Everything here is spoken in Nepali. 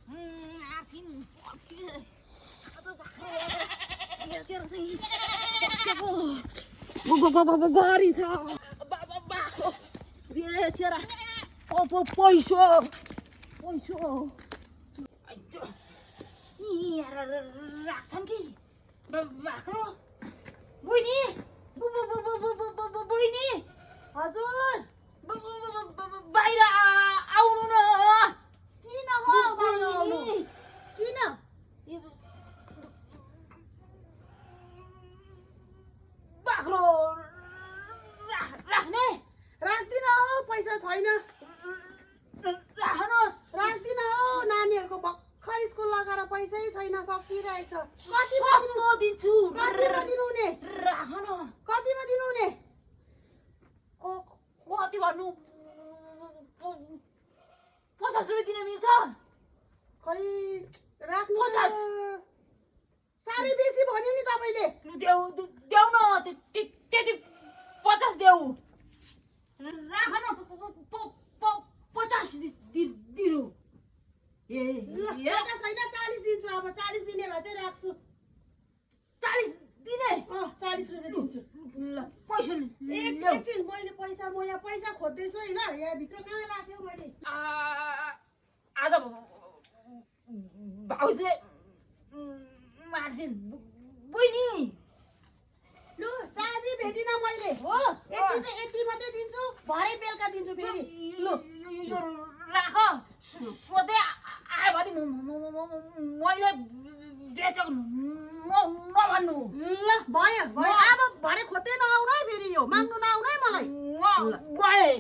Asin. Aduh, ya sih sih. Gari sa. Ba. Biar cara. Oh, poiso. Aduh. Ih, raksan ki. Bakro. Boyni. Boyni. हजुर बाहिर आउनु न किन हो बाहिर आउनु किन बाख्रो राख्ने राख्दिन हौ पैसा छैन राख्नुहोस् राख्दिन हौ नानीहरूको भर्खर स्कुल लगाएर पैसै छैन सकिरहेछ सस्तो दिन्छु कतिमा दिनुहुने राख न कतिमा दिनुहुने कति भन्नु 50 रुपियाँ दिन मिल्छ खै राख्नु 50 साह्रै बेसी भन्यो नि तपाईले देऊ न त्यति 50 देऊ राख न 50 दिनु ए 50 छैन 40 दिन्छु अब 40 दिने भए चाहिँ राख्छु 40 दिने 40 रुपियाँ दिन्छु ल पैसा एकछिन मैले पैसा म यहाँ पैसा खोज्दैछु हैन यहाँ भित्र कहाँ राख्यो मैले आज भाउजूले मार्छिन् बहिनी लु चाबी भेटिन मैले हो यति चाहिँ यति मात्रै दिन्छु भरे बेलुका दिन्छु फेरि लु यो राख सोधे आयो भने मैले बेचेको नभन्नु ल भयो अब भरे खोज्दै नआउनु है फेरि यो माग्नु नआउनु है मलाई गएँ